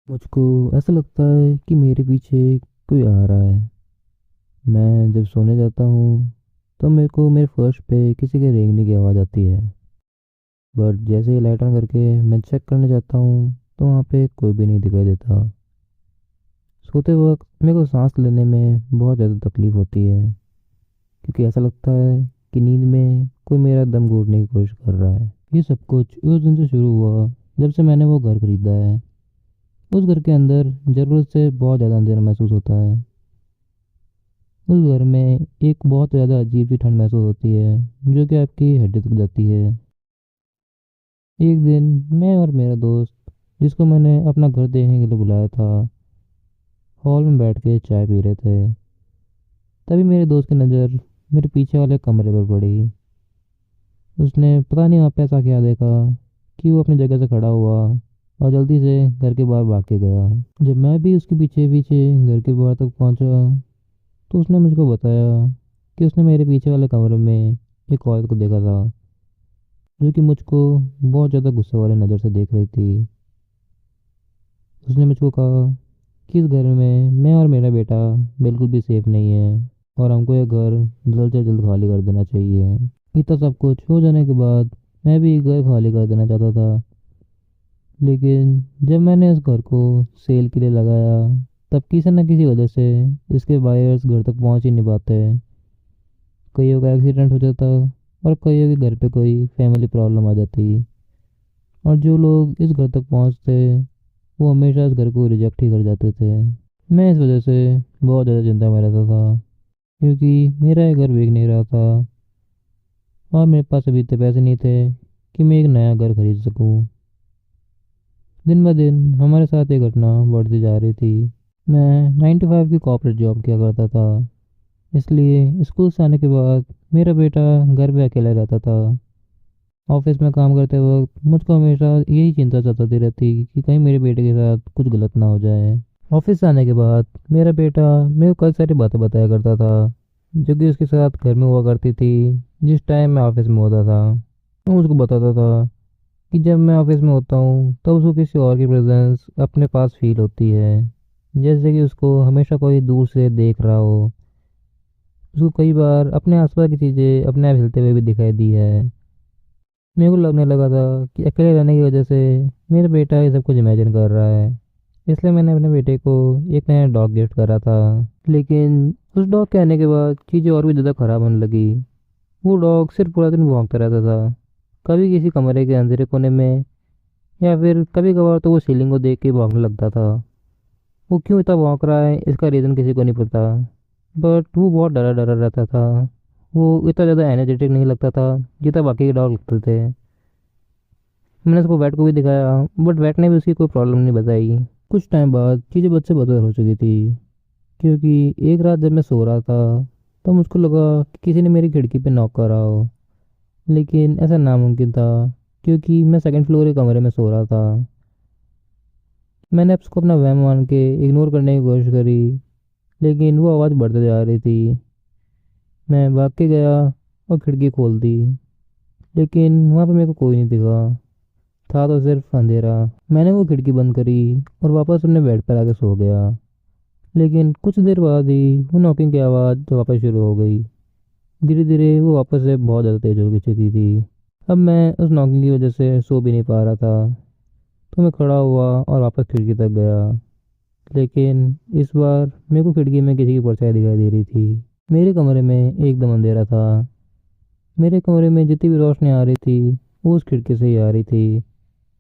मुझको ऐसा लगता है कि मेरे पीछे कोई आ रहा है। मैं जब सोने जाता हूँ तो मेरे को मेरे फर्श पे किसी के रेंगने की आवाज़ आती है। बट जैसे ही लाइट ऑन करके मैं चेक करने जाता हूँ तो वहाँ पे कोई भी नहीं दिखाई देता। सोते वक्त मेरे को सांस लेने में बहुत ज़्यादा तकलीफ़ होती है, क्योंकि ऐसा लगता है कि नींद में कोई मेरा दम घूटने की कोशिश कर रहा है। ये सब कुछ उस दिन से शुरू हुआ जब से मैंने वो घर खरीदा है। उस घर के अंदर ज़रूरत से बहुत ज़्यादा अंधेरा महसूस होता है। उस घर में एक बहुत ज़्यादा अजीब सी ठंड महसूस होती है, जो कि आपकी हड्डी तक जाती है। एक दिन मैं और मेरा दोस्त, जिसको मैंने अपना घर देखने के लिए बुलाया था, हॉल में बैठ के चाय पी रहे थे। तभी मेरे दोस्त की नज़र मेरे पीछे वाले कमरे पर पड़ी। उसने पता नहीं वहाँ पे ऐसा क्या देखा कि वो अपनी जगह से खड़ा हुआ और जल्दी से घर के बाहर भाग के गया। जब मैं भी उसके पीछे पीछे घर के बाहर तक पहुंचा तो उसने मुझको बताया कि उसने मेरे पीछे वाले कमरे में एक औरत को देखा था, जो कि मुझको बहुत ज़्यादा गुस्से वाली नज़र से देख रही थी। उसने मुझको कहा कि इस घर में मैं और मेरा बेटा बिल्कुल भी सेफ नहीं है और हमको ये घर जल्द से जल्द खाली कर देना चाहिए। इतना सब कुछ हो जाने के बाद मैं भी ये घर खाली कर देना चाहता था, लेकिन जब मैंने इस घर को सेल के लिए लगाया तब किसी न किसी वजह से इसके बायर्स घर तक पहुंच ही नहीं पाते। कईयों का एक्सीडेंट हो जाता और कईयों के घर पे कोई फैमिली प्रॉब्लम आ जाती, और जो लोग इस घर तक पहुंचते वो हमेशा इस घर को रिजेक्ट ही कर जाते थे। मैं इस वजह से बहुत ज़्यादा चिंता में रहता था, क्योंकि मेरा ये घर बिक नहीं रहा था और मेरे पास अभी इतने पैसे नहीं थे कि मैं एक नया घर खरीद सकूं। दिन ब दिन हमारे साथ ये घटना बढ़ती जा रही थी। मैं 9 to 5 की कॉर्पोरेट जॉब किया करता था, इसलिए स्कूल से आने के बाद मेरा बेटा घर पे अकेला रहता था। ऑफिस में काम करते वक्त मुझको हमेशा यही चिंता सताती रहती कि कहीं मेरे बेटे के साथ कुछ गलत ना हो जाए। ऑफिस से आने के बाद मेरा बेटा मेरे को कई सारी बातें बताया करता था, जो कि उसके साथ घर में हुआ करती थी जिस टाइम मैं ऑफिस में होता था। मैं मुझको बताता था कि जब मैं ऑफिस में होता हूँ तब उसको किसी और की प्रेजेंस अपने पास फील होती है, जैसे कि उसको हमेशा कोई दूर से देख रहा हो। उसको कई बार अपने आसपास की चीज़ें अपने आप हिलते हुए भी दिखाई दी है। मेरे को लगने लगा था कि अकेले रहने की वजह से मेरा बेटा ये सब कुछ इमेजिन कर रहा है, इसलिए मैंने अपने बेटे को एक नया डॉग गिफ्ट करा था। लेकिन उस डॉग के आने के बाद चीज़ें और भी ज़्यादा ख़राब होने लगी। वो डॉग सिर्फ पूरा दिन भौंकता रहता था, कभी किसी कमरे के अंधेरे कोने में, या फिर कभी कभार तो वो सीलिंग को देख के भौंकने लगता था। वो क्यों इतना भौंक रहा है इसका रीज़न किसी को नहीं पता, बट वो बहुत डरा डरा रहता था। वो इतना ज़्यादा एनर्जेटिक नहीं लगता था जितना बाकी के डॉग लगते थे। मैंने उसको वेट को भी दिखाया, बट वेट ने भी उसकी कोई प्रॉब्लम नहीं बताई। कुछ टाइम बाद चीज़ें बद से बदतर हो चुकी थी, क्योंकि एक रात जब मैं सो रहा था तो मुझको लगा कि किसी ने मेरी खिड़की पे नॉक करा हो। लेकिन ऐसा नामुमकिन था, क्योंकि मैं सेकंड फ्लोर के कमरे में सो रहा था। मैंने उसको अपना वहम मान के इग्नोर करने की कोशिश करी, लेकिन वो आवाज़ बढ़ते जा रही थी। मैं भाग के गया और खिड़की खोल दी, लेकिन वहाँ पे मेरे को कोई नहीं दिखा। था तो सिर्फ अंधेरा। मैंने वो खिड़की बंद करी और वापस अपने बेड पर आके सो गया। लेकिन कुछ देर बाद ही वो नॉकिंग की आवाज़ वापस शुरू हो गई। धीरे धीरे वो वापस से बहुत ज़्यादा तेज हो चुकी थी। अब मैं उस नॉकिंग की वजह से सो भी नहीं पा रहा था, तो मैं खड़ा हुआ और वापस खिड़की तक गया। लेकिन इस बार मेरे को खिड़की में किसी की परछाई दिखाई दे रही थी। मेरे कमरे में एकदम अंधेरा था। मेरे कमरे में जितनी भी रोशनी आ रही थी वो उस खिड़की से ही आ रही थी,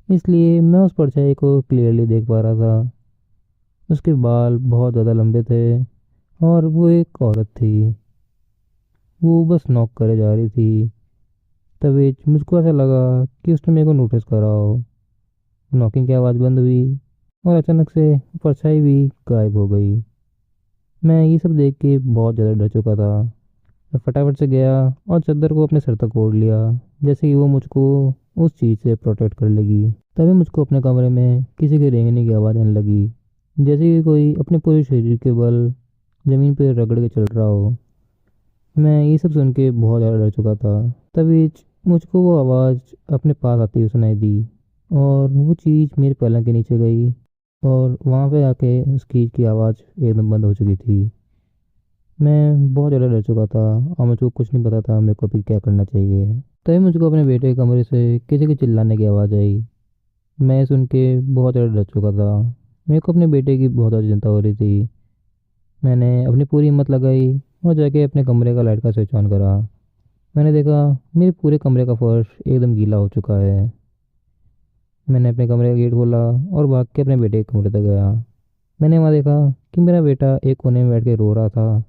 इसलिए मैं उस परछाई को क्लियरली देख पा रहा था। उसके बाल बहुत ज़्यादा लंबे थे और वो एक औरत थी। वो बस नॉक करे जा रही थी। तभी मुझको ऐसा लगा कि उसने मेरे को नोटिस करा हो। नॉकिंग की आवाज़ बंद हुई और अचानक से परछाई भी गायब हो गई। मैं ये सब देख के बहुत ज़्यादा डर चुका था। मैं फटाफट से गया और चादर को अपने सर तक ओढ़ लिया, जैसे कि वो मुझको उस चीज़ से प्रोटेक्ट कर लेगी। तभी मुझको अपने कमरे में किसी के रेंगने की आवाज़ आने लगी, जैसे कि कोई अपने पूरे शरीर के बल ज़मीन पर रगड़ के चल रहा हो। मैं ये सब सुन के बहुत ज़्यादा डर चुका था। तभी मुझको वो आवाज़ अपने पास आती हुई सुनाई दी और वो चीज़ मेरे पलंग के नीचे गई और वहाँ पे आके उसकी की आवाज़ एकदम बंद हो चुकी थी। मैं बहुत ज़्यादा डर चुका था और मुझको कुछ नहीं पता था मेरे को अभी क्या करना चाहिए। तभी मुझको अपने बेटे के कमरे से किसी के चिल्लाने की आवाज़ आई। मैं सुन के बहुत ज़्यादा डर चुका था। मेरे को अपने बेटे की बहुत ज़्यादा चिंता हो रही थी। मैंने अपनी पूरी हिम्मत लगाई और जाके अपने कमरे का लाइट का स्विच ऑन करा। मैंने देखा मेरे पूरे कमरे का फर्श एकदम गीला हो चुका है। मैंने अपने कमरे का गेट खोला और भाग के अपने बेटे के कमरे तक गया। मैंने वहाँ देखा कि मेरा बेटा एक कोने में बैठ के रो रहा था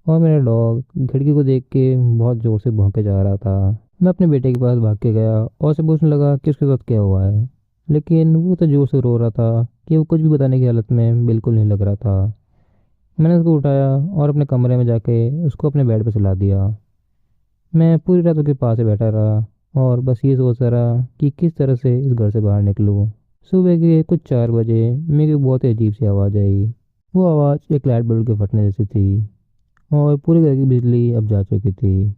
और मेरा डॉग खिड़की को देख के बहुत ज़ोर से भौंके जा रहा था। मैं अपने बेटे के पास भाग के गया और उसे पूछने लगा कि उसके साथ क्या हुआ है। लेकिन वो तो जोर से रो रहा था कि वो कुछ भी बताने की हालत में बिल्कुल नहीं लग रहा था। मैंने उसको उठाया और अपने कमरे में जाके उसको अपने बेड पे सुला दिया। मैं पूरी रात उसके पास ही बैठा रहा और बस ये सोचता रहा कि किस तरह से इस घर से बाहर निकलूं। सुबह के कुछ 4 बजे मेरे को बहुत ही अजीब सी आवाज़ आई। वो आवाज़ एक लाइट बल्ब के फटने जैसी थी और पूरे घर की बिजली अब जा चुकी थी।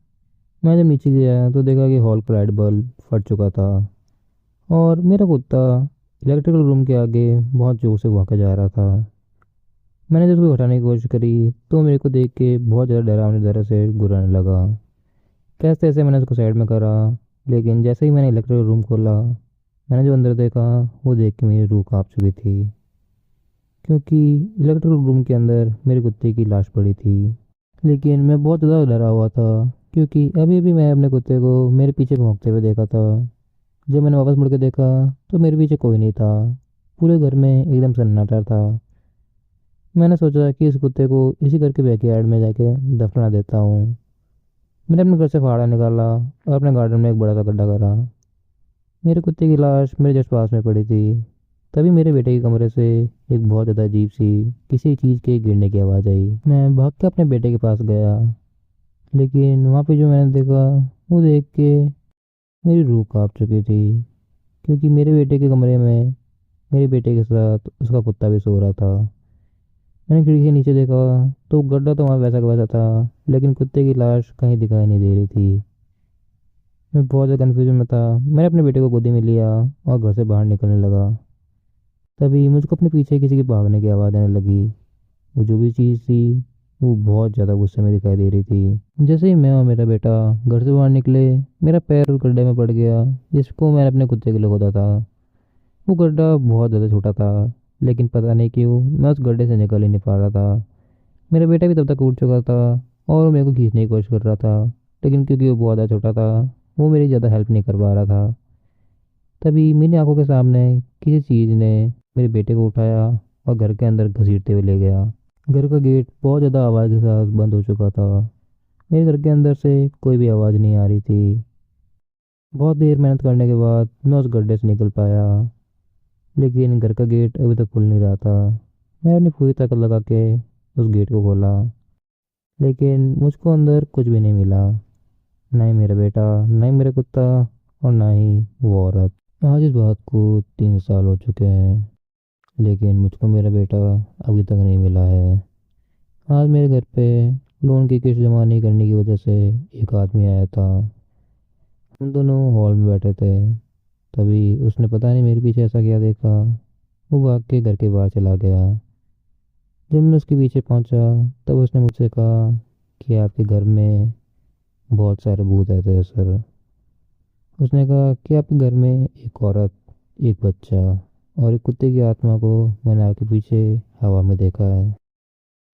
मैं जब नीचे गया तो देखा कि हॉल का लाइट बल्ब फट चुका था और मेरा कुत्ता इलेक्ट्रिकल रूम के आगे बहुत ज़ोर से भौंका जा रहा था। मैंने जब उसको हटाने की कोशिश करी तो मेरे को देख के बहुत ज़्यादा डरावनी तरह से गुर्राने लगा। कैसे तैसे मैंने उसको साइड में करा, लेकिन जैसे ही मैंने इलेक्ट्रिकल रूम खोला मैंने जो अंदर देखा वो देख के मेरी रूह कांप चुकी थी। क्योंकि इलेक्ट्रिकल रूम के अंदर मेरे कुत्ते की लाश पड़ी थी। लेकिन मैं बहुत ज़्यादा डरा हुआ था क्योंकि अभी भी मैं अपने कुत्ते को मेरे पीछे भौंकते हुए देखा था। जब मैंने वापस मुड़ के देखा तो मेरे पीछे कोई नहीं था। पूरे घर में एकदम सन्नाटा था। मैंने सोचा कि इस कुत्ते को इसी घर के बैकयार्ड में जाके दफना देता हूँ। मैंने अपने घर से फाड़ा निकाला और अपने गार्डन में एक बड़ा सा गड्ढा करा। मेरे कुत्ते की लाश मेरे जस्ट पास में पड़ी थी। तभी मेरे बेटे के कमरे से एक बहुत ज़्यादा अजीब सी किसी चीज़ के गिरने की आवाज़ आई। मैं भाग के अपने बेटे के पास गया, लेकिन वहाँ पे जो मैंने देखा वो देख के मेरी रूह कांप चुकी थी। क्योंकि मेरे बेटे के कमरे में मेरे बेटे के साथ उसका कुत्ता भी सो रहा था। मैंने खिड़की के नीचे देखा तो गड्ढा तो वहाँ वैसा का वैसा था, लेकिन कुत्ते की लाश कहीं दिखाई नहीं दे रही थी। मैं बहुत ज़्यादा कन्फ्यूजन में था। मैंने अपने बेटे को गोदी में लिया और घर से बाहर निकलने लगा। तभी मुझको अपने पीछे किसी के भागने की आवाज़ आने लगी। वो जो भी चीज़ थी वो बहुत ज़्यादा गुस्से में दिखाई दे रही थी। जैसे ही मैं और मेरा बेटा घर से बाहर निकले मेरा पैर उस गड्ढे में पड़ गया जिसको मैंने अपने कुत्ते के लिए खोदा था। वो गड्ढा बहुत ज़्यादा छोटा था, लेकिन पता नहीं क्यों मैं उस गड्ढे से निकल ही नहीं पा रहा था। मेरा बेटा भी तब तक उठ चुका था और वो मेरे को खींचने की कोशिश कर रहा था, लेकिन क्योंकि वो बहुत ज़्यादा छोटा था वो मेरी ज़्यादा हेल्प नहीं कर पा रहा था। तभी मेरी आंखों के सामने किसी चीज़ ने मेरे बेटे को उठाया और घर के अंदर घसीटते हुए ले गया। घर का गेट बहुत ज़्यादा आवाज़ के साथ बंद हो चुका था। मेरे घर के अंदर से कोई भी आवाज़ नहीं आ रही थी। बहुत देर मेहनत करने के बाद मैं उस गड्ढे से निकल पाया, लेकिन घर का गेट अभी तक खुल नहीं रहा था। मैंने अपनी पूरी ताकत लगा के उस गेट को खोला, लेकिन मुझको अंदर कुछ भी नहीं मिला। ना ही मेरा बेटा, ना ही मेरा कुत्ता और ना ही वो औरत। आज इस बात को 3 साल हो चुके हैं, लेकिन मुझको मेरा बेटा अभी तक नहीं मिला है। आज मेरे घर पे लोन की किस्त जमा नहीं करने की वजह से एक आदमी आया था। हम दोनों हॉल में बैठे थे। तभी उसने पता नहीं मेरे पीछे ऐसा क्या देखा, वो भाग के घर के बाहर चला गया। जब मैं उसके पीछे पहुंचा तब उसने मुझसे कहा कि आपके घर में बहुत सारे भूत आए थे सर। उसने कहा कि आपके घर में एक औरत, एक बच्चा और एक कुत्ते की आत्मा को मैंने आपके पीछे हवा में देखा है।